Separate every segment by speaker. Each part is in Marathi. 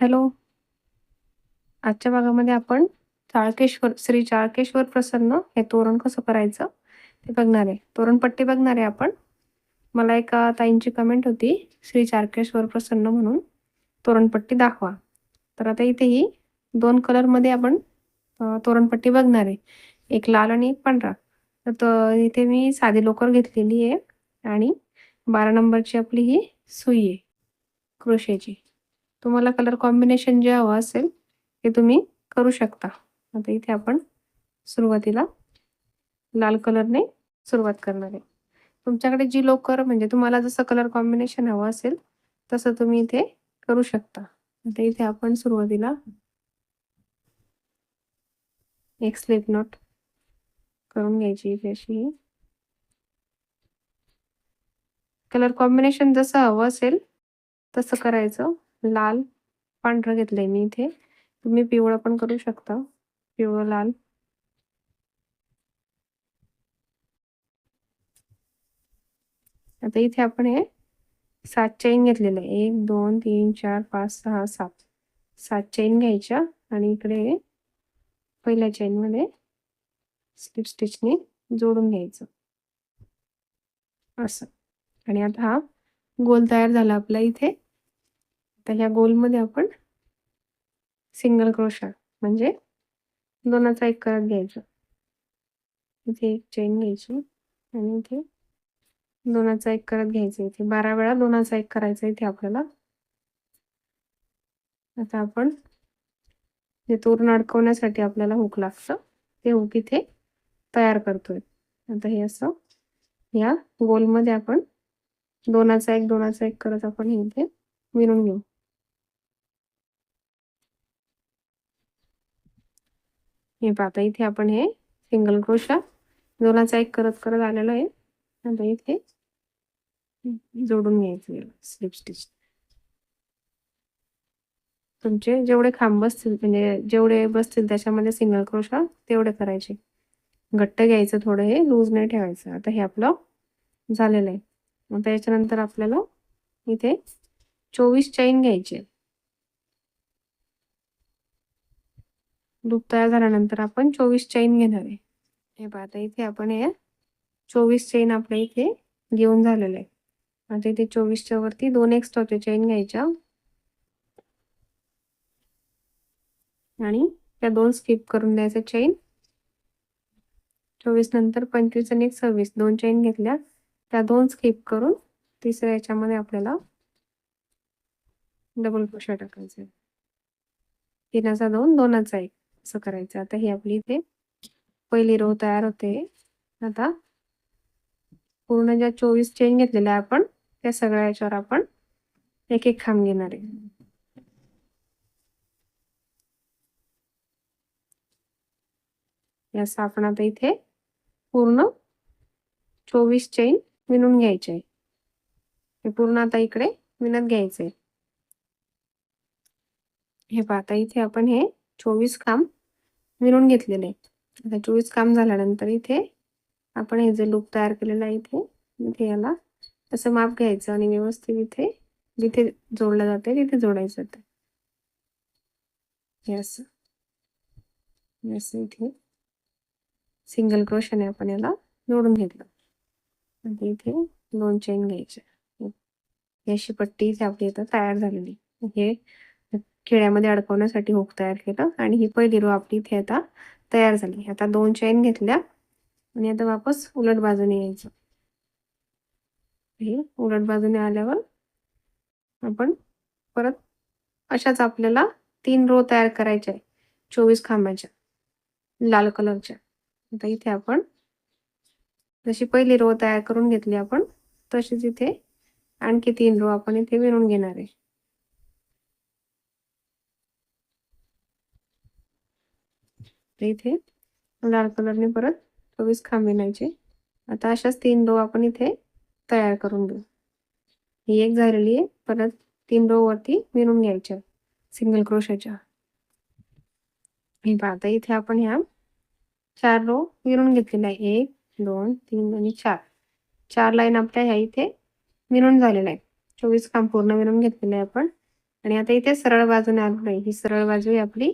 Speaker 1: हॅलो. आजच्या भागामध्ये आपण श्री चाळकेश्वर प्रसन्न हे तोरण कसं करायचं ते बघणार आहे. तोरणपट्टी बघणार आहे आपण. मला एका ताईंची कमेंट होती, श्री चाळकेश्वर प्रसन्न म्हणून तोरणपट्टी दाखवा. तर आता इथे ही 2 कलरमध्ये आपण तोरणपट्टी बघणार आहे. एक लाल आणि एक पांढरा. तर इथे मी साधी लोकर घेतलेली आहे आणि 12 नंबरची आपली ही सुई आहे क्रोशेची. तुम्हाला कलर कॉम्बिनेशन जे हवं असेल ते तुम्ही करू शकता. आता इथे आपण सुरुवातीला लाल कलरने सुरुवात करणार आहे. तुमच्याकडे जी लोकर म्हणजे तुम्हाला जसं कलर कॉम्बिनेशन हवं असेल तसं तुम्ही इथे करू शकता. आता इथे आपण सुरुवातीला एक स्लिप नॉट करून घ्यायची इथे अशी. कलर कॉम्बिनेशन जसं हवं असेल तसं करायचं. लाल पांढरं घेतलंय मी इथे. तुम्ही पिवळं पण करू शकता. पिवळं लाल. आता इथे आपण हे 7 चेन घेतलेलं आहे. 1 2 3 4 5 6 7 7 चेन घ्यायच्या आणि इकडे पहिल्या चेन मध्ये स्लिप स्टिचने जोडून घ्यायचं असं. आणि आता हा गोल तयार झाला आपला इथे. आता ह्या गोलमध्ये आपण सिंगल क्रोशा म्हणजे दोनाचा एक करत घ्यायचा. इथे एक चेन घ्यायची आणि इथे दोनाचा एक करत घ्यायचा. इथे 12 वेळा दोनाचा एक करायचा इथे आपल्याला. आता आपण जे तोरण अडकवण्यासाठी आपल्याला हुक लागतं ते हुक इथे तयार करतोय. आता हे असं या गोलमध्ये आपण दोनाचा एक करत आपण इथे विणून घेऊ. हे पाहता इथे आपण हे सिंगल क्रोशा दोनाचा एक करत करत आलेलं आहे. आता इथे जोडून घ्यायचं स्लिप स्टिच. तुमचे जेवढे खांब बसतील म्हणजे जेवढे बसतील त्याच्यामध्ये सिंगल क्रोशा तेवढे करायचे. घट्ट घ्यायचं थोडं, हे लूज नाही ठेवायचं. आता हे आपलं झालेलं आहे. आता याच्यानंतर आपल्याला इथे 24 चैन घ्यायचे. लूप तयार झाल्यानंतर आपण 24 चैन घेणार आहे. हे पाहता इथे आपण हे 24 चैन आपल्या इथे घेऊन झालेलं आहे. आता इथे 24च्या वरती 2 एक्स्ट्राच्या चैन घ्यायच्या आणि त्या 2 स्किप करून द्यायच्या चैन. 24 नंतर 25 आणि 26 2 चैन घेतल्या, त्या 2 स्किप करून तिसऱ्या याच्यामध्ये आपल्याला डबल क्रोशा टाकायचा. 3चा 2 2चा 1 असं करायचं. आता ही आपली इथे पहिली रो तयार होते. आता पूर्ण ज्या 24 चैन घेतलेल्या आपण त्या सगळ्या याच्यावर आपण एक एक खांब घेणार आहे. याचा आपण आता इथे पूर्ण 24 चैन विणून घ्यायचे. हे पूर्ण आता इकडे विणत घ्यायचे. हे पाहता इथे आपण हे 24 खांब विणून घेतलेले. आता 24 खांब झाल्यानंतर इथे आपण हे जे लूप तयार केलेलं आहे इथे याला असं माप घ्यायचं आणि व्यवस्थित इथे जिथे जोडलं जाते तिथे जोडायचं. हे असं इथे सिंगल क्रोशाने आपण याला जोडून घेतलं. आणि इथे 2 चैन घ्यायच्या. अशी पट्टी इथे आपली आता तयार झालेली. हे खिळ्यामध्ये अडकवण्यासाठी हुक तयार केलं आणि ही पहिली रो आपली इथे आता तयार झाली. आता 2 चैन घेतल्या आणि आता वापस उलट बाजूने यायचं. हे उलट बाजूने आल्यावर आपण परत अशाच आपल्याला 3 रो तयार करायच्या आहे 24 खांबाच्या लाल कलरच्या. आता इथे आपण जशी पहिली रो तयार करून घेतली आपण तशीच इथे आणखी 3 रो आपण इथे विणून घेणार आहे. इथे लाल कलरने परत 24 खांब विणायचे. आता अशाच 3 रो आपण इथे तयार करून घेऊ. ही एक झालेली आहे. परत 3 रो वरती विणून घ्यायच्या सिंगल क्रोशाच्या. हे पाहता इथे आपण ह्या 4 रो विणून घेतलेल्या आहे. 1 2 3 आणि 4 4 लाईन आपल्या ह्या इथे विणून झालेल्या आहे. 24 खांब पूर्ण विणून घेतलेले आहे आपण. आणि आता इथे सरळ बाजूने आलेलो आहे. ही सरळ बाजू आहे आपली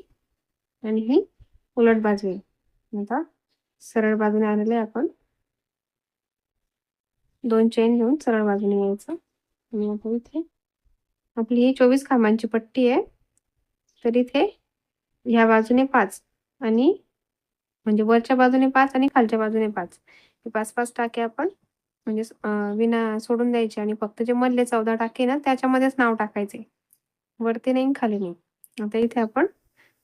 Speaker 1: आणि ही उलट बाजू आहे. आता सरळ बाजूने आलेले आपण 2 चेन घेऊन सरळ बाजूने यायचं आणि आता इथे आपली ही 24 खांबांची पट्टी आहे. तर इथे ह्या बाजूने 5 आणि म्हणजे वरच्या बाजूने 5 आणि खालच्या बाजूने 5 हे 5-5 टाके आपण म्हणजे विना सोडून द्यायचे आणि फक्त जे मधले 14 टाके ना त्याच्यामध्येच नाव टाकायचे. वरती नाही खाली नाही. आता इथे आपण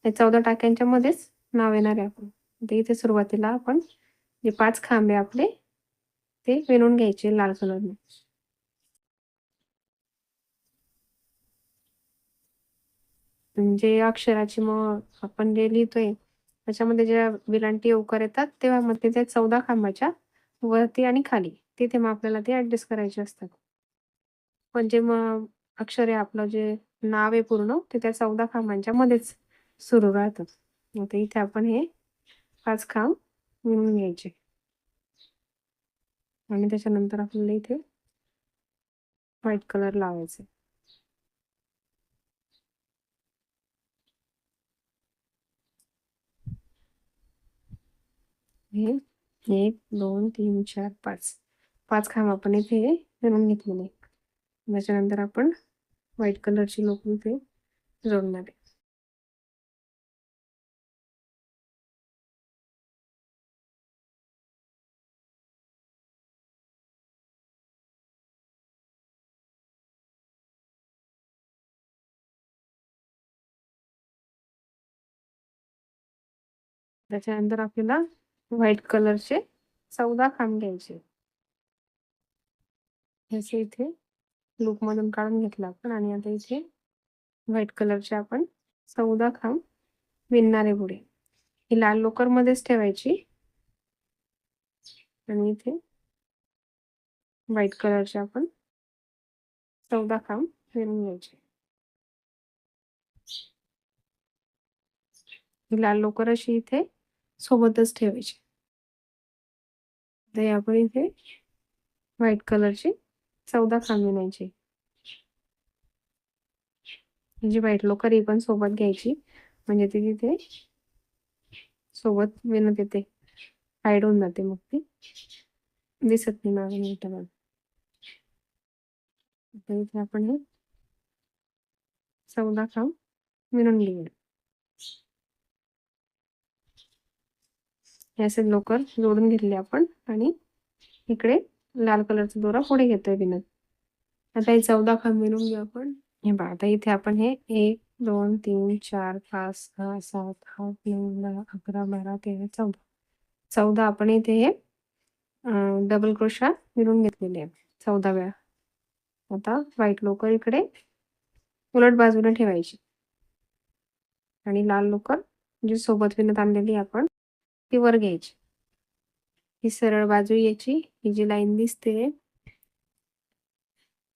Speaker 1: या 14 टाक्यांच्या मध्येच नाव येणार आहे आपण. आता इथे सुरुवातीला आपण जे 5 खांबे आपले ते विणून घ्यायचे लाल कलरने. म्हणजे अक्षराची मग आपण जे लिहितोय त्याच्यामध्ये ज्या विलांटी उकार येतात तेव्हा मग ते 14 खांबाच्या वरती आणि खाली तिथे मग आपल्याला ते ऍडजस्ट करायचे असतात. म्हणजे मग अक्षर आहे आपलं जे नाव आहे पूर्ण ते त्या 14 खांबांच्या मध्येच सुरू राहतं. आता इथे आपण हे 5 खांब विणून घ्यायचे आणि त्याच्यानंतर आपल्याला इथे व्हाईट कलर लावायचे. हे 1 2 3 4 5 5 खांब आपण इथे विणून घेतलेले. त्याच्यानंतर आपण व्हाईट कलरची लोकरी इथे जोडणार आहे. त्याच्यानंतर आपल्याला व्हाईट कलरचे 14 खांब घ्यायचे. ह्याचे इथे लूप मधून काढून घेतला आपण आणि आता इथे व्हाईट कलरचे आपण 14 खांब विणणार आहे पुढे. ही लाल लोकर मध्येच ठेवायची आणि इथे व्हाईट कलरचे आपण 14 खांब विणून घ्यायचे. ही लाल लोकर अशी इथे सोबतच ठेवायची. तर आपण इथे व्हाईट कलरची 14 खांब विणायची. ही जी व्हाईट लोकर ही पण सोबत घ्यायची म्हणजे ती तिथे सोबत विणत येते. हाईड होऊन जाते मग ती दिसत नाही मागे मिळतं. इथे आपण हे 14 खांब विणून घेऊया. हे असे लोकर जोडून घेतले आपण आणि इकडे लाल कलरचा दोरा पुढे घेतोय विणत. आता हे 14 खांब विणून घेऊ आपण. हे पहा आता इथे आपण हे 1 2 3 4 5 6 7 8 9 10 11 12 13 14 14 आपण इथे हे डबल क्रोशा विणून घेतलेले आहे 14 वेळा. आता व्हाईट लोकर इकडे उलट बाजूने ठेवायची आणि लाल लोकर जी सोबत विणत आणलेली आपण ती वर घ्यायची. ही सरळ बाजू याची ही जी लाईन दिसते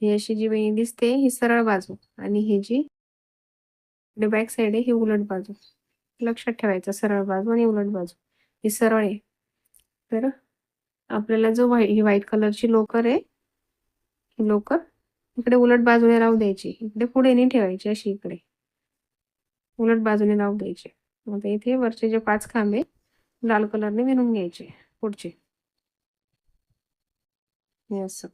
Speaker 1: ही अशी जी वेणी दिसते ही सरळ बाजू आणि ही जी बॅक साइड आहे ही उलट बाजू. लक्षात ठेवायचं सरळ बाजू आणि उलट बाजू ही सरळ आहे. तर आपल्याला जो ही व्हाईट कलरची लोकर आहे ही लोकर इकडे उलट बाजूने राहू द्यायची. इकडे पुढे नाही ठेवायची अशी इकडे उलट बाजूने राहू द्यायची. आता इथे वरचे जे 5 खांबे लाल कलरने विणून घ्यायचे पुढचे हे असं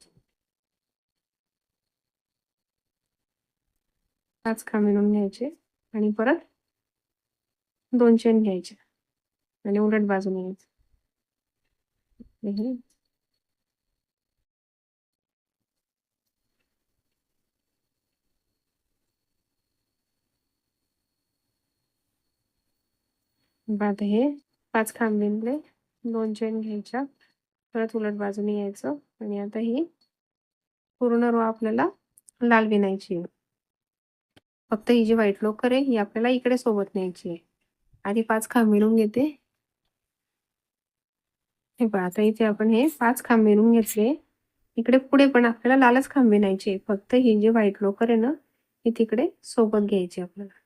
Speaker 1: 5 खांब विणून घ्यायचे आणि परत 2 चेन घ्यायचे आणि उलट बाजूने यायचं. आता हे 5 खांब विणले 2 चेन घ्यायच्या परत उलट बाजूने यायचं आणि आता ही पूर्ण रो आपल्याला लाल विणायची आहे. फक्त ही जी व्हाईट लोकर आहे ही आपल्याला इकडे सोबत न्यायची आहे. आधी 5 खांब विणून घेते. हे पहा आता इथे आपण हे 5 खांब विणून घेतले. इकडे पुढे पण आपल्याला लालच खांब विणायचे. फक्त ही जी व्हाईट लोकर आहे ना ही तिकडे सोबत घ्यायची आपल्याला.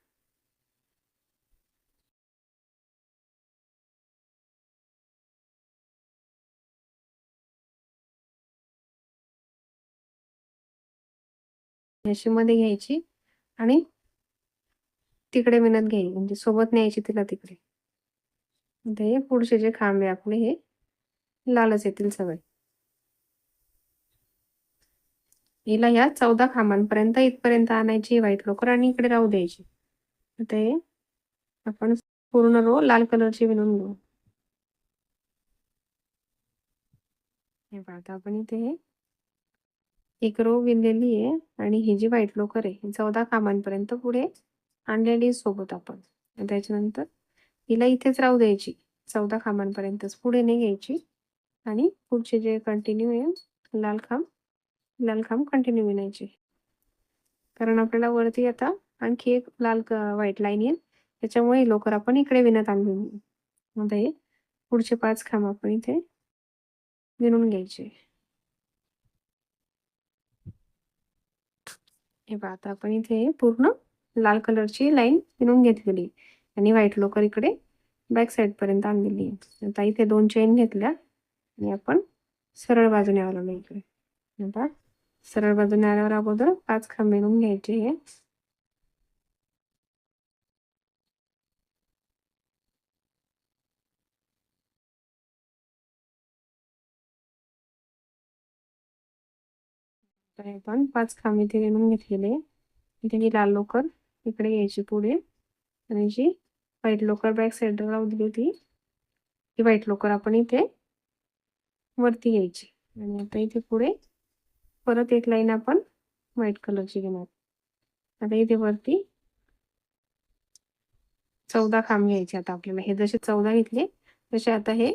Speaker 1: अशी मध्ये घ्यायची आणि तिकडे विणत घ्यायची, म्हणजे सोबत न्यायची तिला तिकडे. आता हे पुढचे जे खांब आहे आपले हे लालच येतील सगळे. हिला ह्या 14 खांबांपर्यंत इथपर्यंत आणायची व्हाईट लोकर आणि इकडे राहू द्यायची. आता हे आपण पूर्ण रो लाल कलरची विणून घेऊ. हे पहा, आता आपण इथे एक रो विणलेली आहे आणि ही जी व्हाईट लोकर आहे 14 खांबांपर्यंत पुढे आणलेली सोबत आपण. त्याच्यानंतर हिला इथेच राहू द्यायची 14 खांबांपर्यंतच, पुढे नाही घ्यायची. आणि पुढचे जे कंटिन्यू आहे लाल खांब कंटिन्यू विणायचे, कारण आपल्याला वरती आता आणखी एक लाल व्हाईट लाईन येईल, त्याच्यामुळे लोकर आपण इकडे विणत आणली. आता हे पुढचे 5 खांब आपण इथे विणून घ्यायचे. हे पहा, आता आपण इथे पूर्ण लाल कलरची लाईन विणून घेतलेली आणि व्हाईट लोकर इकडे बॅक साईड पर्यंत आणलेली. आता इथे 2 चेन घेतल्या आणि आपण सरळ बाजूने आलो इकडे. आता सरळ बाजूने आल्यावर अगोदर 5 खांब विणून घ्यायचे. हे आपण 5 खांब इथे विणून घेतलेले. इथे ही लाल लोकर इकडे घ्यायची पुढे आणि जी व्हाईट लोकर बॅक साईडला राहू दिली होती ही व्हाईट लोकर आपण इथे वरती घ्यायची. आणि आता इथे पुढे परत एक लाईन आपण व्हाईट कलरची घेणार. आता इथे वरती 14 खांब घ्यायचे. आता आपल्याला हे जसे 14 घेतले तसे आता हे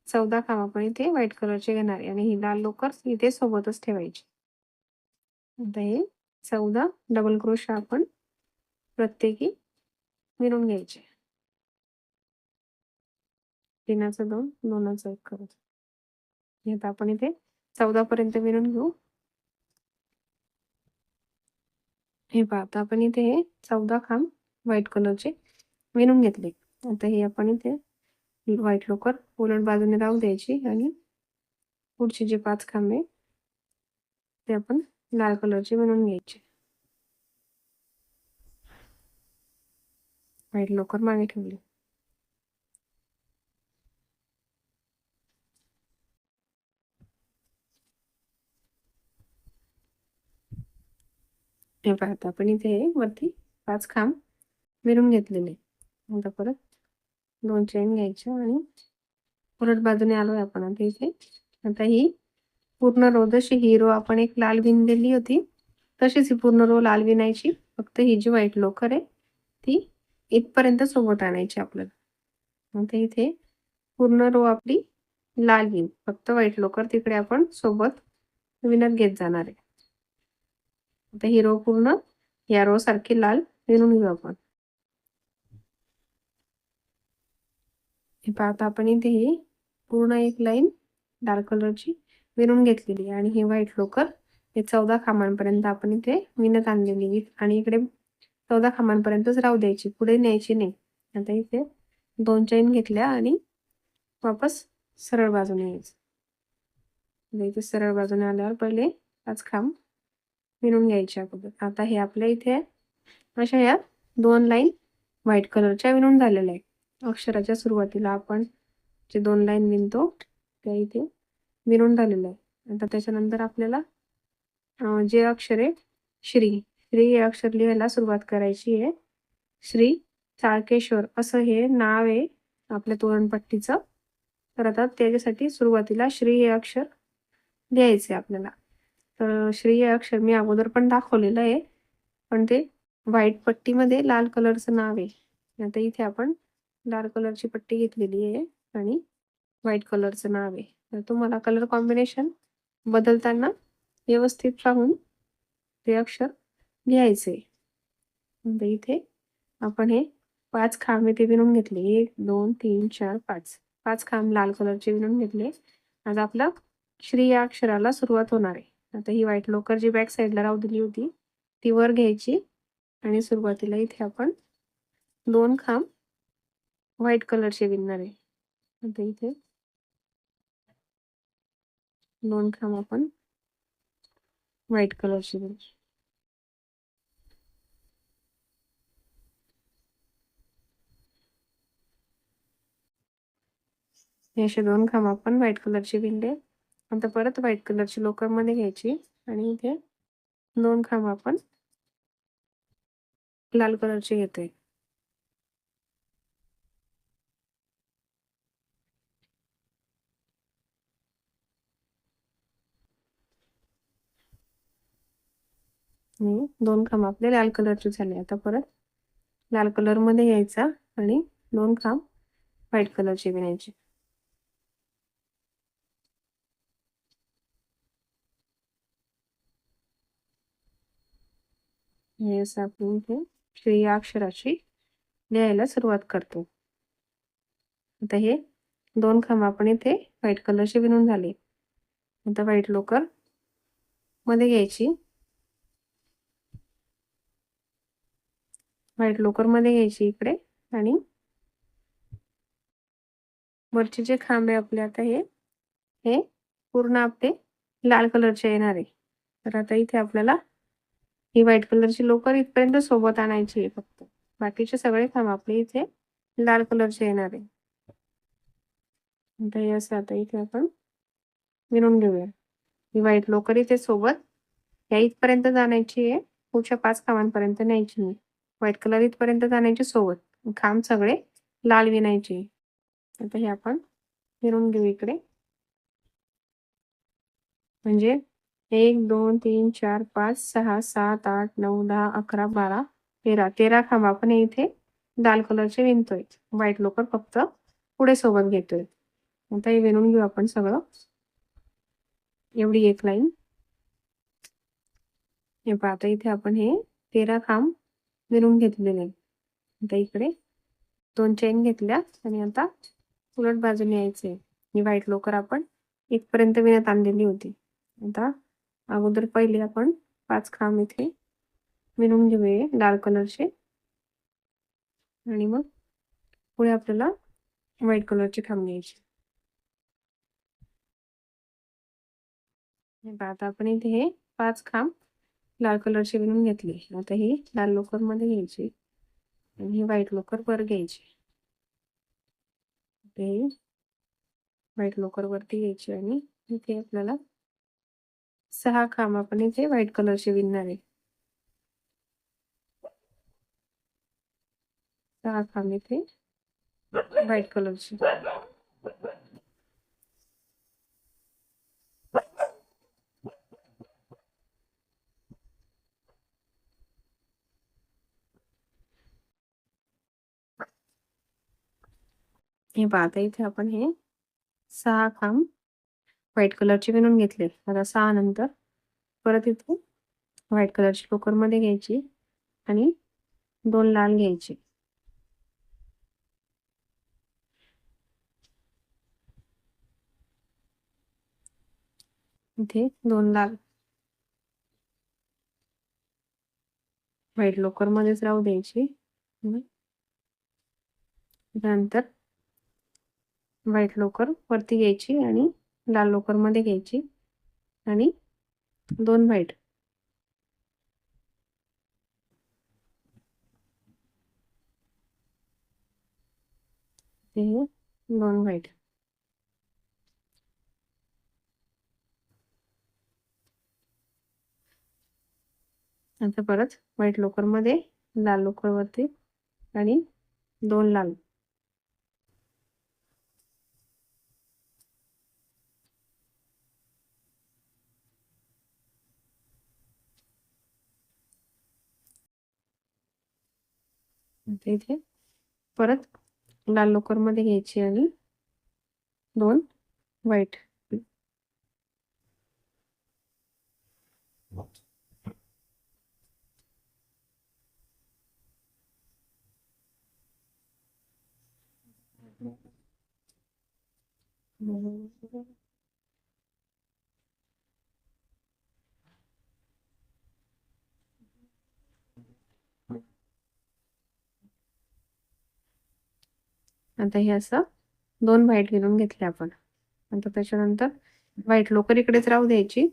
Speaker 1: 14 खांब आपण इथे व्हाईट कलरचे घेणार आणि ही लाल लोकर इथे सोबतच ठेवायची. आता हे 14 डबल क्रोशा आपण प्रत्येकी विणून घ्यायचे. 3चा 2, 2चा 1 करत. आता आपण इथे 14 पर्यंत विणून घेऊ. हे पहा, आता आपण इथे 14 खांब व्हाईट कलरचे विणून घेतले. आता हे आपण इथे व्हाईट लोकर उलट बाजूने राहू द्यायची आणि पुढचे जे 5 खांब आहे ते आपण लाल कलरचे विणून घ्यायचे. व्हाईट लोकर मागे ठेवली. हे पहा, आता आपण इथे वरती 5 खांब विणून घेतलेले. आता परत 2 चेन घ्यायच्या आणि उलट बाजूने आलोय आपण आता इथे. आता ही पूर्ण रो, जशी ही रो आपण एक लाल विणलेली होती तशीच ही पूर्ण रो लाल विणायची. फक्त ही जी व्हाईट लोकर आहे ती इथपर्यंत सोबत आणायची आपल्याला. आता इथे पूर्ण रो आपली लाल विण, फक्त व्हाईट लोकर तिकडे आपण सोबत विणत घेत जाणार आहे. आता ही रो पूर्ण या रो सारखी लाल विणून घेऊ आपण. हे पहा, आता आपण इथे ही पूर्ण एक लाईन डार्क कलरची विणून घेतलेली आणि ही व्हाईट लोकर हे 14 खांबांपर्यंत आपण इथे विणत आणलेली आणि इकडे 14 खांबांपर्यंतच राहू द्यायची, पुढे न्यायची नाही. आता इथे 2 चेन घेतल्या आणि वापस सरळ बाजूने यायचं. इथे सरळ बाजूने आल्यावर पहिले 5 खांब विणून घ्यायचे अगोदर. आता हे आपल्या इथे अशा या 2 लाईन व्हाईट कलरच्या विणून झालेल्या आहे. अक्षराच्या सुरुवातीला आपण जे 2 लाईन विणतो त्या इथे विणून झालेलं आहे. आता त्याच्यानंतर आपल्याला जे अक्षर आहे श्री हे अक्षर लिहायला सुरुवात करायची आहे. श्री चाळकेश्वर असं हे नाव आहे आपल्या तोरणपट्टीचं. तर आता त्याच्यासाठी सुरुवातीला श्री हे अक्षर लिहायचे आपल्याला. तर श्री हे अक्षर मी अगोदर पण दाखवलेलं आहे, पण ते व्हाईट पट्टीमध्ये लाल कलरचं नाव आहे. आता इथे आपण लाल कलरची पट्टी घेतलेली आहे आणि व्हाईट कलरचं नाव आहे. तर तुम्हाला कलर कॉम्बिनेशन बदलताना व्यवस्थित पाहून ते अक्षर लिहायचे. नंतर इथे आपण हे 5 खांब इथे विणून घेतले. 1 2 3 4 5 खांब लाल कलरचे विणून घेतले. आज आपला श्री या अक्षराला सुरुवात होणार आहे. आता ही व्हाईट लोकर जी बॅक साईडला राहू दिली होती ती वर घ्यायची आणि सुरुवातीला इथे आपण 2 खांब व्हाईट कलरचे विणणार आहे. आता इथे 2 खांब आपण व्हाईट कलरचे विणू. हे असे 2 खांब आपण व्हाईट कलरचे विणले. आता परत व्हाईट कलरची लोकरमध्ये घ्यायची आणि इथे 2 खांब आपण लाल कलरचे घेतोय. आणि 2 खांब आपले लाल कलरचे झाले. आता परत लाल कलरमध्ये घ्यायचा आणि 2 खांब व्हाईट कलरचे विणायचे. हे असं आपण इथे श्री या अक्षराची लिहायला सुरुवात करतो. आता हे 2 खांब आपण इथे व्हाईट कलरचे विणून झाले. आता व्हाईट लोकर मध्ये घ्यायची. व्हाईट लोकर मध्ये घ्यायची इकडे आणि वरचे जे खांब आहे आपले आता हे पूर्ण आपले लाल कलरचे येणार आहे. तर आता इथे आपल्याला ही व्हाईट कलरची लोकर इथपर्यंत सोबत आणायची आहे फक्त. बाकीचे सगळे खांब आपले इथे लाल कलरचे येणार आहे. आता हे असं आता इथे आपण विणून घेऊया. ही व्हाईट लोकर इथे सोबत या इथपर्यंत आणायची आहे. पुढच्या 5 खांबांपर्यंत न्यायची नाही. व्हाईट कलर इथपर्यंत आणायची सोबत. खांब सगळे लाल विणायचे. आता हे आपण फिरून घेऊ इकडे. म्हणजे 1 2 3 4 5 6 7 8 9 10 11 12 13 खांब आपण इथे लाल कलरचे विणतोय. व्हाईट लोकर फक्त पुढे सोबत घेतोय. आता हे विणून घेऊ आपण सगळं. एवढी एक लाईन. हे पहा आता इथे आपण हे 13 खांब विणून घेतलेले आहे. आता इकडे 2 चेन घेतल्या आणि आता उलट बाजूने यायचे. ही व्हाईट लोकर आपण इथपर्यंत विणत आणलेली होती. आता अगोदर पहिले आपण 5 खांब इथे विणून घेऊया लाल कलरचे आणि मग पुढे आपल्याला व्हाईट कलरचे खांब घ्यायचे. आता आपण इथे हे 5 खांब लाल कलरचे विणून घेतले. आता ही लाल लोकर मध्ये घ्यायची आणि ही व्हाईट लोकर वर घ्यायची. ते व्हाईट लोकर वरती घ्यायची आणि इथे आपल्याला 6 खांब आपण इथे व्हाईट कलरचे विणणार आहे. 6 खांब इथे व्हाईट कलरचे. हे पहा आता इथे आपण हे 6 खांब व्हाईट कलरचे विणून घेतले. आता 6 नंतर परत इथे व्हाईट कलरची लोकर मध्ये घ्यायची आणि 2 लाल घ्यायचे. इथे 2 लाल व्हाईट लोकर मध्येच राहू द्यायची. त्यानंतर व्हाईट लोकर वरती घ्यायची आणि लाल लोकर मध्ये घ्यायची आणि 2 व्हाईट. हे 2 व्हाईट. आता परत व्हाईट लोकर मध्ये लाल लोकर वरती आणि 2 लाल. इथे परत लाल लोकर मध्ये घ्यायची आणि 2 व्हाईट. आता हे असं 2 व्हाईट विणून घेतले आपण. आता त्याच्यानंतर व्हाईट लोकर इकडेच राहू द्यायची.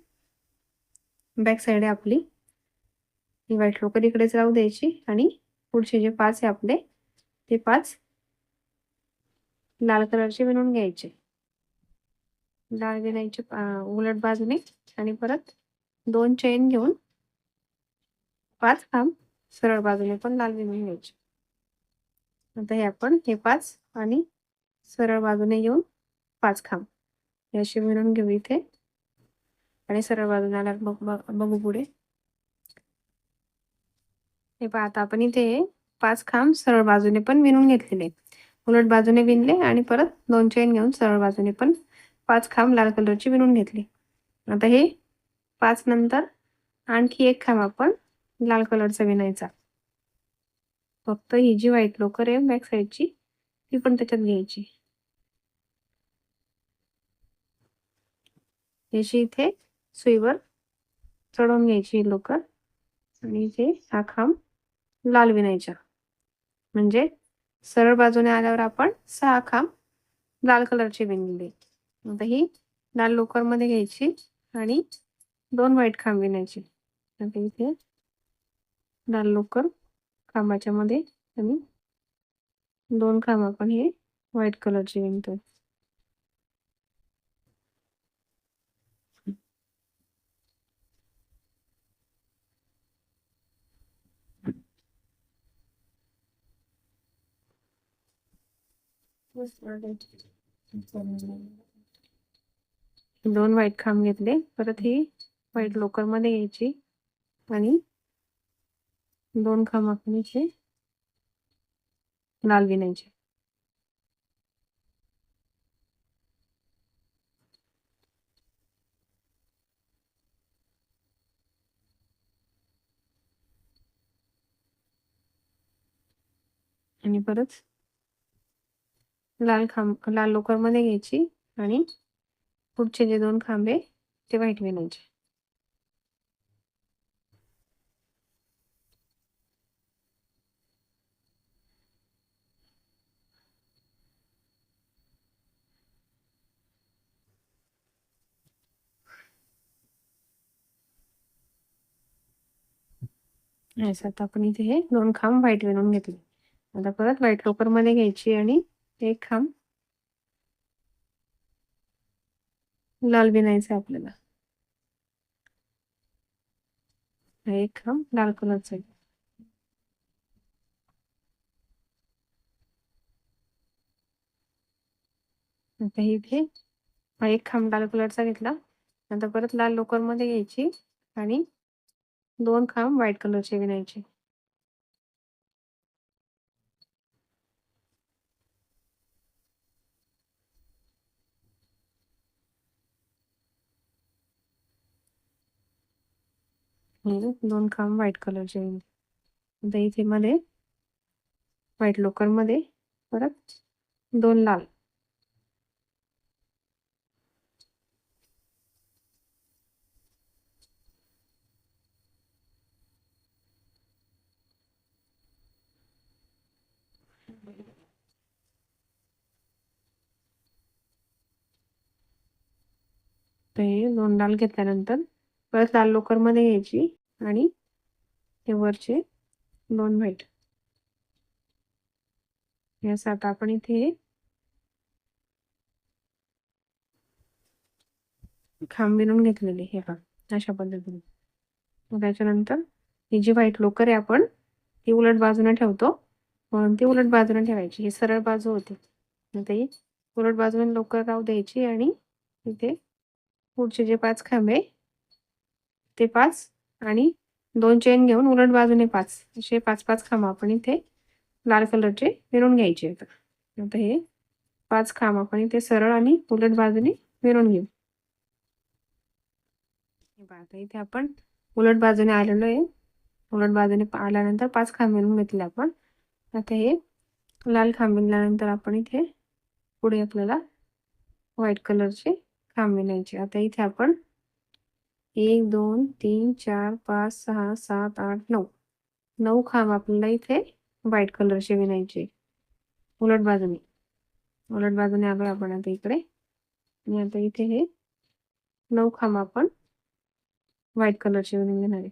Speaker 1: बॅक साइड आहे आपली. ही व्हाईट लोकर इकडेच राहू द्यायची आणि पुढचे जे 5 आहे आपले ते 5 लाल कलरचे विणून घ्यायचे. डाळ विणायची उलट बाजूने आणि परत 2 चेन घेऊन 5 खांब सरळ बाजूने पण लाल विणून घ्यायचे. आता हे आपण हे 5 आणि सरळ बाजूने घेऊन 5 खांब हे असे विणून घेऊ इथे आणि सरळ बाजूने आल्यावर बघू पुढे. हे पहा आता आपण इथे 5 खांब सरळ बाजूने पण विणून घेतलेले. उलट बाजूने विणले आणि परत 2 चेन घेऊन सरळ बाजूने पण 5 खांब लाल कलरची विणून घेतली. आता हे 5 नंतर आणखी एक खांब आपण लाल कलरचा विणायचा. फक्त ही जी व्हाईट लोकर आहे बॅक साईडची ती पण त्याच्यात घ्यायची. याची इथे सुईवर चढवून घ्यायची लोकर आणि इथे हा खांब लाल विणायचा. म्हणजे सरळ बाजूने आल्यावर आपण 6 खांब लाल कलरचे विणले. आता ही लाल लोकर मध्ये घ्यायची आणि 2 व्हाईट खांब विणायचे. आता इथे लाल लोकर खांबाच्या मध्ये आणि 2 खांब आपण हे व्हाईट कलरचे विणतोय. दोन व्हाईट खांब घेतले. परत ही व्हाईट लोकर मध्ये घ्यायची आणि 2 खांब आपण इथे लाल विणायचे. आणि परत लाल लोकर मध्ये घ्यायची आणि पुढचे जे 2 खांब आहे ते व्हाईट विणायचे. असं आता आपण इथे हे 2 खांब व्हाईट विणून घेतले. आता परत व्हाईट लोकर मध्ये घ्यायची आणि एक खांब लाल विणायचं आपल्याला. एक खांब लाल कलरचा. आता इथे एक खांब लाल कलरचा घेतला. नंतर परत लाल लोकर मध्ये घ्यायची आणि 2 खांब व्हाईट कलरचे विणायचे. म्हणजे 2 खांब व्हाईट कलरचे विणले. आता इथे मध्ये व्हाईट लोकर मध्ये परत 2 लाल. तर हे 2 लाल घेतल्यानंतर परत लाल लोकर मध्ये घ्यायची आणि हे वरचे 2 व्हाईट. याचं आता आपण इथे खांब विणून घेतलेले हे पहा अशा पद्धतीने. त्याच्यानंतर ही जी व्हाईट लोकर आहे आपण ती उलट बाजूने ठेवतो म्हणून ती उलट बाजूने ठेवायची. ही सरळ बाजू होती. आता ही उलट बाजूने लोकर राहू द्यायची आणि इथे पुढचे जे 5 खांब आहे ते 5 आणि 2 चेन घेऊन उलट बाजूने 5 असे 5-5 खांब आपण इथे लाल कलरचे विणून घ्यायचे. आता हे 5 खांब आपण इथे सरळ आणि उलट बाजूने विणून घेऊ. आता इथे आपण उलट बाजूने आलेलो आहे. उलट बाजूने आल्यानंतर 5 खांब विणून घेतले आपण. आता हे लाल खांब विणल्यानंतर आपण इथे पुढे आपल्याला व्हाईट कलरचे खांब विणायचे. आता इथे आपण 1 2 3 4 5 6 7 8 9 खांब आपल्याला इथे व्हाईट कलरचे विणायचे उलट बाजूने. उलट बाजूने आलोय आपण आता इकडे आणि आता इथे हे 9 खांब आपण व्हाईट कलरची विणून घेणार आहे.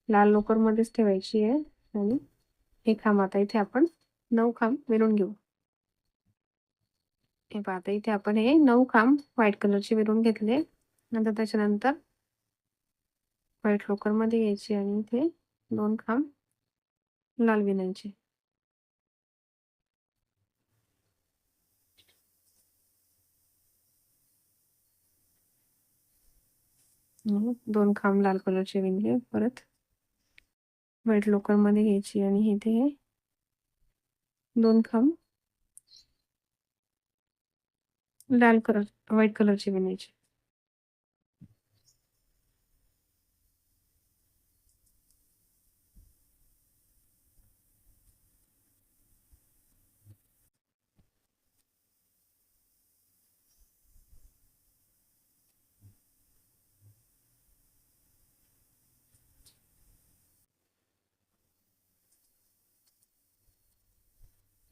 Speaker 1: लाल लोकर मध्येच ठेवायची आहे आणि हे खांब आता इथे आपण 9 खांब विणून घेऊ. हे पहा आता इथे आपण हे 9 खांब व्हाईट कलरचे विणून घेतले. नंतर त्याच्यानंतर व्हाईट लोकर मध्ये घ्यायची आणि इथे 2 खांब लाल विणायचे. दोन खांब लाल कलरचे विणले. परत व्हाईट लोकर मध्ये घ्यायची आणि इथे 2 खांब लाल कलर व्हाईट कलरचे विणायचे.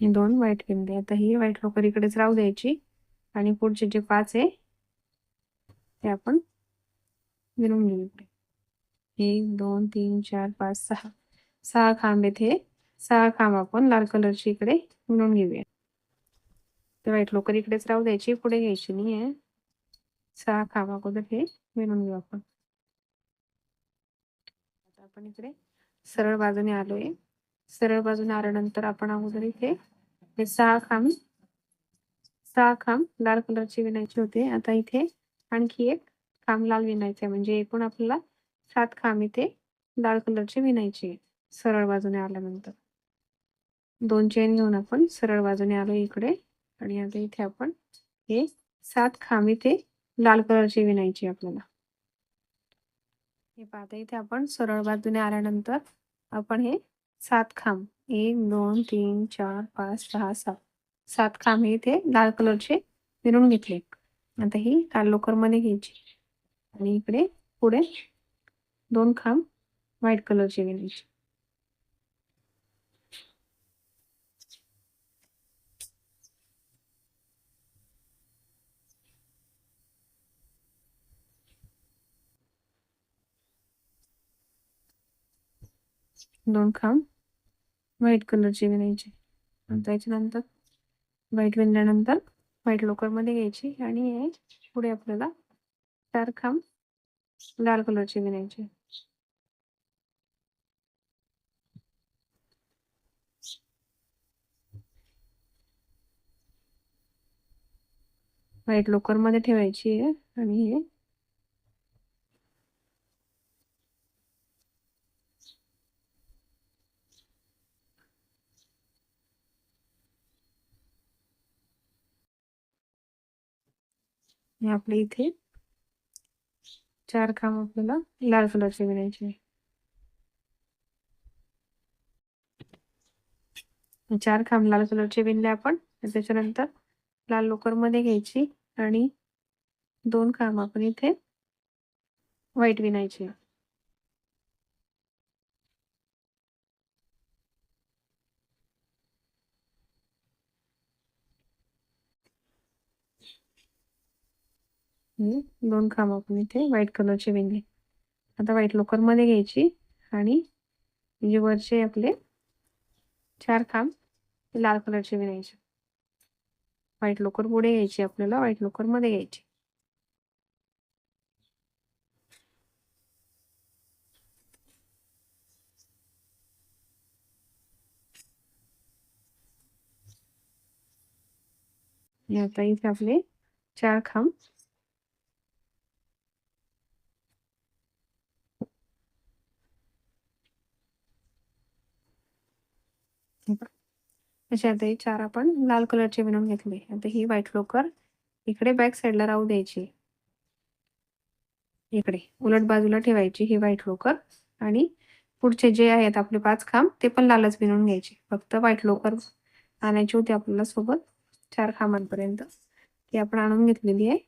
Speaker 1: हे 2 व्हाईट विणले. आता ही व्हाईट लोकर इकडेच राहू द्यायची आणि पुढचे जे 5 आहे ते आपण विणून घेऊ इकडे. 1 2 3 4 5 6 6 खांब येथे 6 खांब आपण लाल कलरची इकडे विणून घेऊया. ते व्हाईट लोकर इकडेच राहू द्यायची, पुढे घ्यायची नाही आहे. 6 खांब अगोदर हे विणून घेऊ आपण. आता आपण इकडे सरळ बाजूने आलोय. सरळ बाजूने आल्यानंतर आपण अगोदर इथे हे 6 खांब लाल कलरचे विणायचे होते. आता इथे आणखी एक खांब लाल विणायचे, म्हणजे एकूण आपल्याला 7 खांब इथे लाल कलरचे विणायचे सरळ बाजूने आल्यानंतर. 2 चेन घेऊन आपण सरळ बाजूने आलो इकडे आणि आता इथे आपण हे 7 खांब इथे लाल कलरचे विणायचे आपल्याला. हे पाहता इथे आपण सरळ बाजूने आल्यानंतर आपण हे 7 खांब 1 2 3 4 5 6 7 7 खांब हे इथे लाल कलरचे विणून घेतले. आता ही लाल लोकर मध्ये घ्यायची आणि इकडे पुढे 2 खांब व्हाईट कलरचे विणायचे. दोन खांब व्हाईट कलरचे विणायचे. त्याच्यानंतर व्हाईट विणल्यानंतर व्हाईट लोकर मध्ये घ्यायची आणि पुढे आपल्याला 4 खांब लाल कलरचे विणायचे. व्हाईट लोकर मध्ये ठेवायची आहे आणि हे आपल्या इथे 4 खांब आपल्याला लाल कलरचे विणायचे. 4 खांब लाल कलरचे विणले आपण. त्याच्यानंतर लाल लोकर मध्ये घ्यायची आणि 2 खांब आपण इथे व्हाईट विणायचे. दोन खांब आपण इथे व्हाईट कलरचे विणले. आता व्हाईट लोकर मध्ये घ्यायची आणि जे वरचे आपले 4 खांब लाल कलरचे विणायचे. व्हाईट लोकर पुढे घ्यायची आपल्याला, व्हाईट लोकर मध्ये घ्यायची. आता इथे आपले 4 खांब असे आता 4 आपण लाल कलरचे विणून घेतले. आता ही व्हाईट लोकर इकडे बॅक साईडला राहू द्यायची. इकडे उलट बाजूला ठेवायची ही व्हाईट लोकर आणि पुढचे जे आहेत आपले 5 खांब ते पण लालच विणून घ्यायचे. फक्त व्हाईट लोकर आणायची होती आपल्याला सोबत 4 खांबांपर्यंत, ती आपण आणून घेतलेली आहे.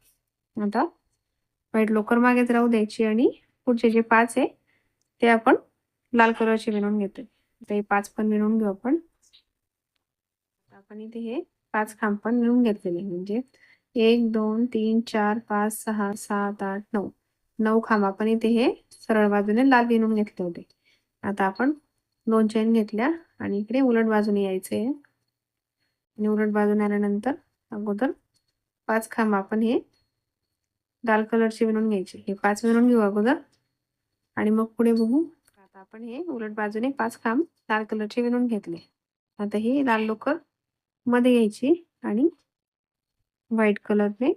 Speaker 1: आता व्हाईट लोकर मागेच राहू द्यायची आणि पुढचे जे 5 आहे ते आपण लाल कलरचे विणून घेतोय. आता हे 5 पण विणून घेऊ आपण. आपण इथे हे 5 खांब पण विणून घेतलेले, म्हणजे 1 2 3 4 5 6 7 8 9 9 खांब आपण इथे हे सरळ बाजूने लाल विणून घेतले होते. आता आपण 2 चेन घेतल्या आणि इकडे उलट बाजूने यायचे आणि उलट बाजूने आल्यानंतर अगोदर 5 खांब आपण हे लाल कलरचे विणून घ्यायचे. हे 5 विणून घेऊ अगोदर आणि मग पुढे बघू. आता आपण हे उलट बाजूने 5 खांब लाल कलरचे विणून घेतले. आता ही लाल लोकर मध्ये घ्यायची आणि व्हाईट कलरने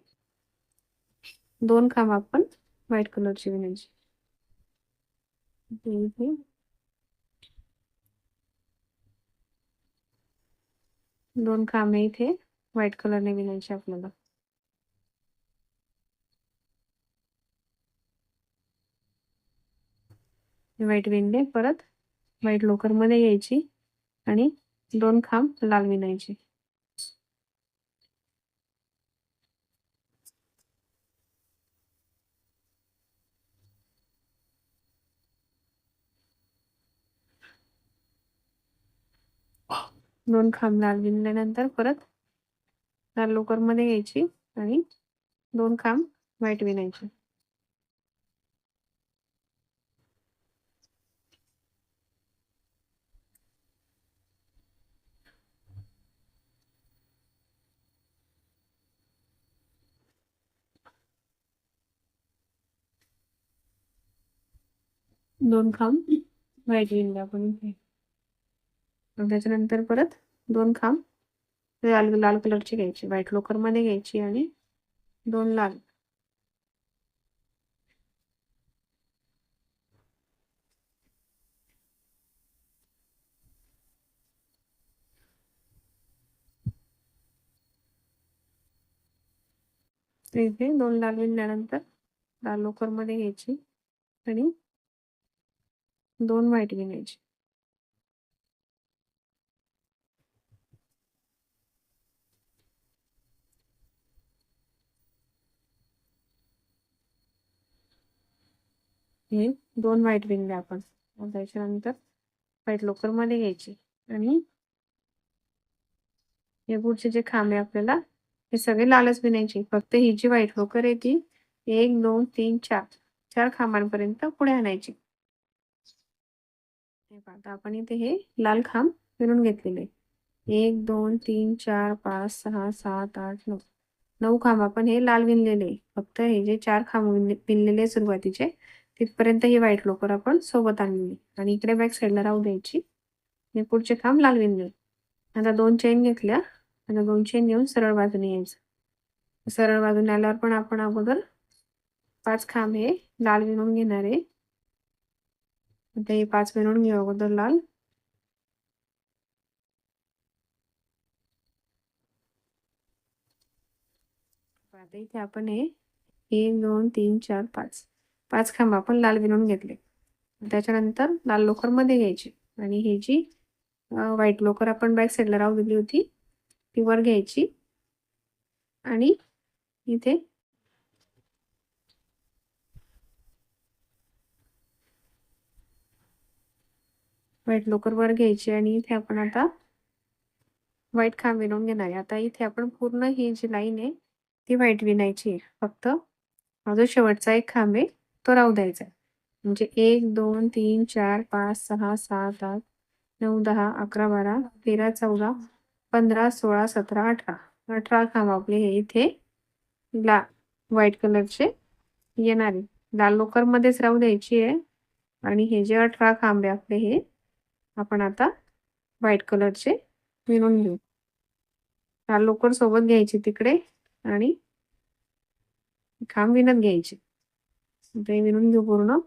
Speaker 1: 2 खांब आपण व्हाईट कलरचे विणायचे. इथे 2 खांब इथे व्हाईट कलरने विणायचे आपल्याला. व्हाईट विणले, परत व्हाईट लोकर मध्ये घ्यायची आणि 2 खांब लाल विणायचे. दोन खांब लाल विणल्यानंतर परत लाल लोकर मध्ये घ्यायची आणि 2 खांब व्हाईट विणायचे. दोन खांब व्हाईट विणले आपण इथे. त्याच्यानंतर परत 2 खांब लाल लाल कलरची घ्यायची, व्हाईट लोकर मध्ये घ्यायची आणि 2 लाल. इथे 2 लाल विणल्यानंतर लाल लोकर मध्ये घ्यायची आणि 2 व्हाईट विणायची. हे 2 व्हाईट विणले आपण. त्याच्यानंतर व्हाईट लोकर मध्ये घ्यायची आणि हे पुढचे जे खांब आहे आपल्याला हे सगळे लालच विणायचे. फक्त ही जी व्हाईट लोकर आहे ती 1 2 3 4 4 खांबांपर्यंत पुढे आणायची. आता आपण इथे हे लाल खांब विणून घेतलेले 1 2 3 4 5 6 7 8 9 9 खांब आपण हे लाल विणलेले. फक्त हे जे 4 खांब विणलेले सुरुवातीचे तिथपर्यंत ही व्हाईट लोकर आपण सोबत आणली आणि इकडे बॅक साईडला राहू द्यायची आणि पुढचे खांब लाल विणले. आता 2 चेन घेतल्या. आता 2 चेन घेऊन सरळ बाजूने यायचं. सरळ बाजूने आल्यावर पण आपण अगोदर 5 खांब हे लाल विणून घेणार आहे. आता हे 5 विणून घेऊ अगोदर लाल. आता इथे आपण हे 1 2 3 4 5 5 खांब आपण लाल विणून घेतले. त्याच्यानंतर लाल लोकर मध्ये घ्यायची आणि ही जी व्हाईट लोकर आपण बॅक साईडला राहू दिली होती ती वर घ्यायची आणि इथे व्हाईट लोकर वर घ्यायची आणि इथे आपण आता व्हाईट खांब विणून घेणार आहे. आता इथे आपण पूर्ण ही जी लाईन आहे ती व्हाईट विणायची आहे. फक्त हा जो शेवटचा एक खांब आहे तो राहू द्यायचा आहे. म्हणजे 1 2 3 4 5 6 7 8 9 10 11 12 13 14 15 16 17 18 18 खांब आपले हे इथे व्हाईट कलरचे येणार आहे. लाल लोकर मध्येच राहू द्यायची आहे आणि हे जे 18 खांब आहे आपले हे आपण आता व्हाईट कलरचे विणून घेऊ. लाल लोकर सोबत घ्यायची तिकडे आणि खांब विणत घ्यायचे. ते विणून घेऊ पूर्ण.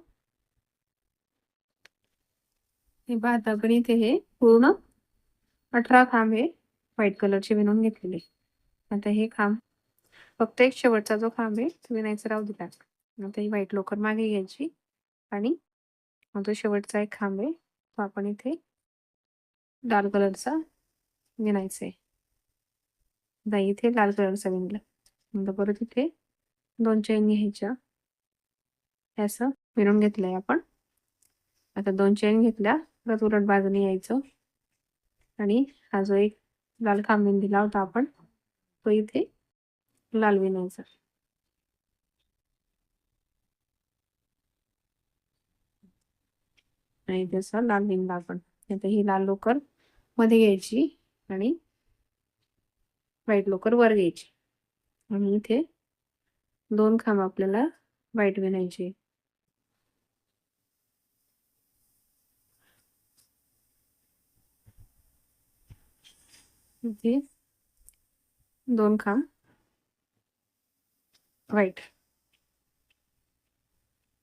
Speaker 1: हे पाहता आपण इथे हे पूर्ण 18 खांब हे व्हाईट कलरचे विणून घेतलेले. आता हे खांब फक्त एक शेवटचा जो खांब आहे तो विणायचा राहू दिला. आता ही व्हाईट लोकर मागे घ्यायची आणि जो शेवटचा एक खांब आहे तो आपण इथे लाल कलरचा विणायचा आहे. इथे लाल कलरचा विणला. नंतर परत इथे 2 चेन घ्यायच्या. असं विणून घेतलंय आपण. आता 2 चेन घेतल्या. परत उलट बाजूने यायचं आणि हा जो एक लाल खांब दिला होता आपण तो इथे लाल विणायचा. आणि तसा लाल विणला आपण. आता ही लाल लोकर मध्ये घ्यायची आणि व्हाईट लोकर वर घ्यायची. आणि इथे 2 खांब आपल्याला व्हाईट विणायचे. इथे 2 खांब व्हाईट.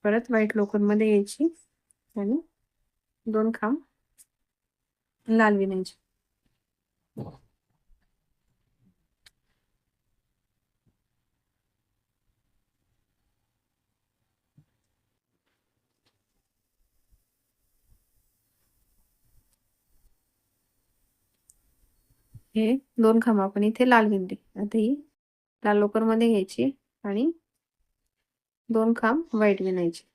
Speaker 1: परत व्हाईट लोकरमध्ये यायची आणि 2 खांब लाल विणायचे. हे 2 खांब आपण इथे लाल विणले. आता ही लाल लोकरमध्ये घ्यायची आणि 2 खांब व्हाईट विणायचे.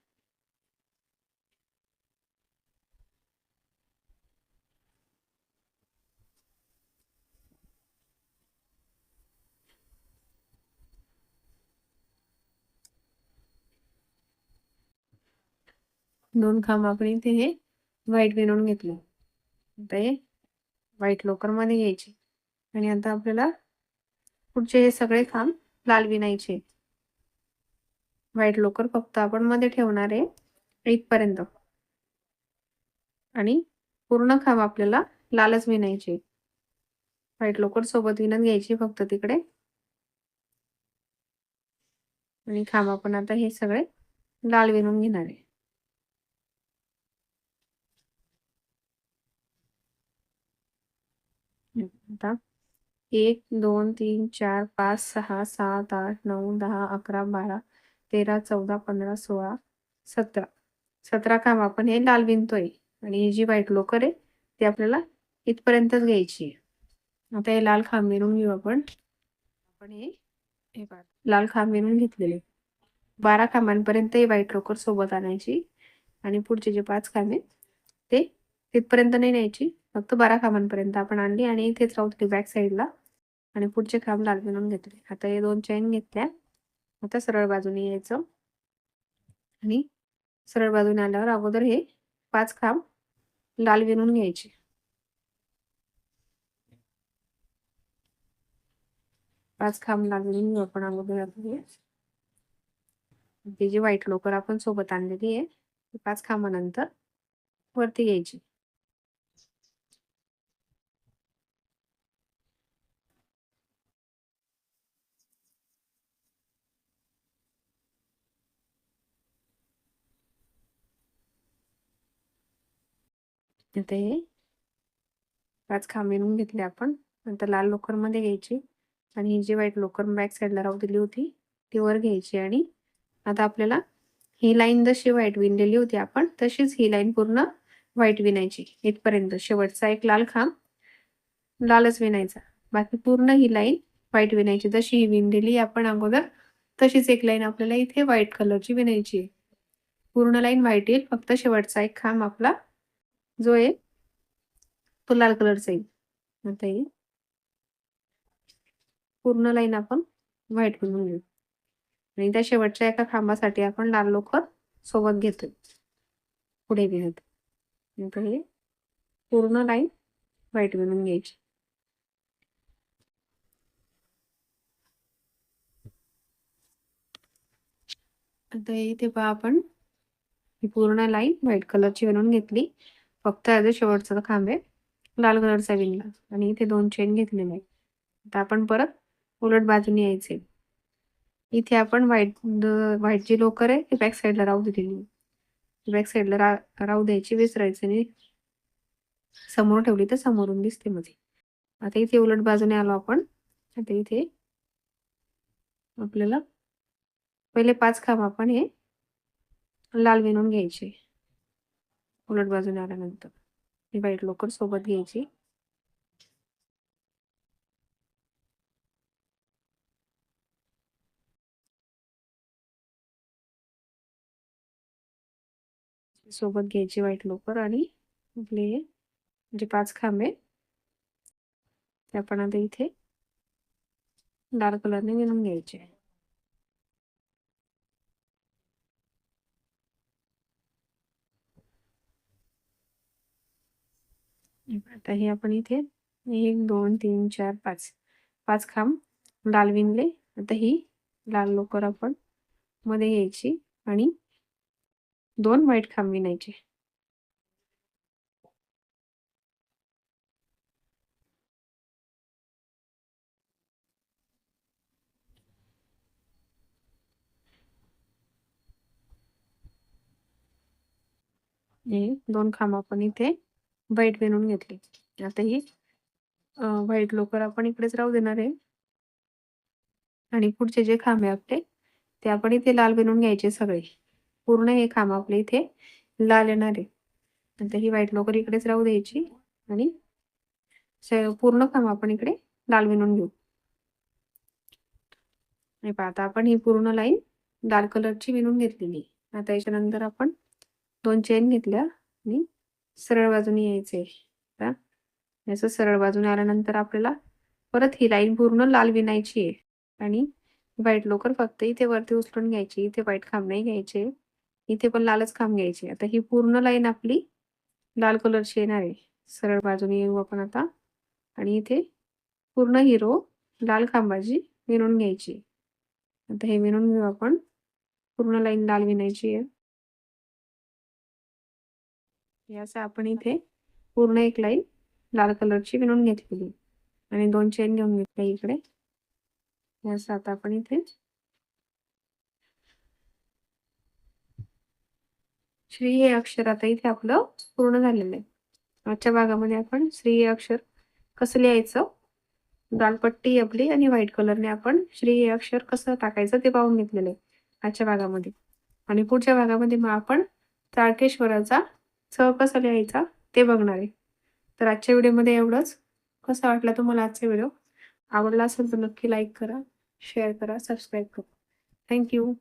Speaker 1: दोन खांब आपण इथे हे व्हाईट विणून घेतले. आता हे व्हाईट लोकरमध्ये घ्यायचे आणि आता आपल्याला पुढचे हे सगळे खांब लाल विणायचे. व्हाईट लोकर फक्त आपण मध्ये ठेवणार आहे इथपर्यंत आणि पूर्ण खांब आपल्याला लालच विणायचे. व्हाईट लोकर सोबत विणत घ्यायची फक्त तिकडे आणि खांब आपण आता हे सगळे लाल विणून घेणार आहे. आता 1 2 3 4 5 6 7 8 9 10 11 12 13 14 15 16 17 खांब आपण हे लाल विणतोय आणि ही जी व्हाईट लोकर आहे ती आपल्याला इथपर्यंतच घ्यायची आहे. आता हे लाल खांब विणून घेऊ आपण. हे लाल खांब विणून घेतलेले 12 खांबांपर्यंत ही व्हाईट लोकर सोबत आणायची आणि पुढचे जे 5 खांब आहेत ते तिथपर्यंत नाही न्यायची. फक्त 12 खांबांपर्यंत आपण आणली आणि इथेच राहू दिली बॅक साईडला आणि पुढचे खांब लाल विणून घेतले. आता हे 2 चैन घेतल्या. आता सरळ बाजूने यायचं आणि सरळ बाजूने आल्यावर अगोदर हे 5 खांब लाल विणून घ्यायचे. 5 खांब लाल विणून घेऊ आपण अगोदर. ती जी व्हाईट लोकर आपण सोबत आणलेली आहे ती 5 खांबानंतर वरती घ्यायची. आता हे 5 खांब विणून घेतले आपण. नंतर लाल लोकर मध्ये घ्यायची आणि ही जी व्हाईट लोकर बॅक साईडला राहू दिली होती ती वर घ्यायची आणि आता आपल्याला ही लाईन जशी व्हाईट विणलेली होती आपण तशीच ही लाईन पूर्ण व्हाईट विणायची. इथपर्यंत शेवटचा एक लाल खांब लालच विणायचा. बाकी पूर्ण ही लाईन व्हाईट विणायची. जशी ही विणलेली आपण अगोदर तशीच एक लाईन आपल्याला इथे व्हाईट कलरची विणायची आहे. पूर्ण लाईन व्हाईट येईल. फक्त शेवटचा एक खांब आपला जो आहे तो लाल कलरचा येईल. आता येईल पूर्ण लाईन आपण व्हाईट विणून घेऊ आणि त्या शेवटच्या एका खांबासाठी आपण लाल लोकर सोबत घेतोय पुढे विणत. आता हे पूर्ण लाईन व्हाईट विणून घ्यायची. आता इथे पहा आपण ही पूर्ण लाईन व्हाईट कलरची विणून घेतली. फक्त याचा शेवटचा खांब आहे लाल कलरचा विणला आणि इथे 2 चेन घेतलेले आहे. आता आपण परत उलट बाजूने यायचे. इथे आपण व्हाईट जी लोकर आहे ती बॅक साईडला राहू दिलेली. बॅक साईडला राहू द्यायची, विसरायचं नाही. समोर ठेवली तर समोरून दिसते मध्ये. आता इथे उलट बाजूने आलो आपण. आता इथे आपल्याला पहिले 5 खांब आपण हे लाल विणून घ्यायचे. उलट बाजूने आल्यानंतर ही व्हाईट लोकर सोबत घ्यायची. सोबत घ्यायची व्हाईट लोकर आणि आपले जे 5 खांब आहे ते आपण आता इथे लाल कलरने विणून घ्यायचे. आता हे आपण इथे 1 2 3 4 5 5 खांब लाल विणले आता ही लाल लोकर आपण मध्ये घ्यायची आणि 2 व्हाईट खांब विणायचे. हे 2 खांब आपण इथे व्हाईट विणून घेतले. आता ही व्हाईट लोकर आपण इकडेच राहू देणार आहे आणि पुढचे जे खांब आहे आपले ते आपण इथे लाल विणून घ्यायचे सगळे. पूर्ण हे खांब आपले इथे लाल येणार आहे. नंतर ही व्हाईट लोकर इकडेच राहू द्यायची आणि पूर्ण खांब आपण इकडे लाल विणून घेऊ. हे पहा आता आपण ही पूर्ण लाईन लाल कलरची विणून घेतलेली. आता याच्यानंतर आपण 2 चेन घेतल्या आणि सरळ बाजूने यायचे. याचं सरळ बाजूने आल्यानंतर आपल्याला परत ही लाईन पूर्ण लाल विणायची आहे आणि व्हाईट लोकर फक्त इथे वरती उचलून घ्यायची. इथे व्हाईट खांब नाही घ्यायचे. इथे पण लालच खांब घ्यायचे. आता ही पूर्ण लाईन आपली लाल कलरची येणार आहे. सरळ बाजूने येऊ आपण आता आणि इथे पूर्ण ही रो लाल खांबाची विणून घ्यायची. आता हे विणून घेऊ आपण. पूर्ण लाईन लाल विणायची आहे. याचं आपण इथे पूर्ण एक लाईन लाल कलरची विणून घेतलेली आणि 2 चेन घेऊन घेतल्या इकडे. याचं आता आपण इथे श्री हे अक्षर आता इथे आपलं पूर्ण झालेलं आहे. आजच्या भागामध्ये आपण श्री हे अक्षर कसं लिहायचं, दालपट्टी आपली आणि व्हाईट कलरने आपण श्री हे अक्षर कसं टाकायचं ते पाहून घेतलेलं आहे आजच्या भागामध्ये. आणि पुढच्या भागामध्ये मग आपण तारकेश्वराचा च कसा लिहायचा ते बघणार आहे. तर आजच्या व्हिडिओमध्ये एवढंच. कसा वाटला तुम्हाला आजचा व्हिडिओ? आवडला असेल तर नक्की लाईक करा, शेअर करा, सबस्क्राईब करा. थँक्यू.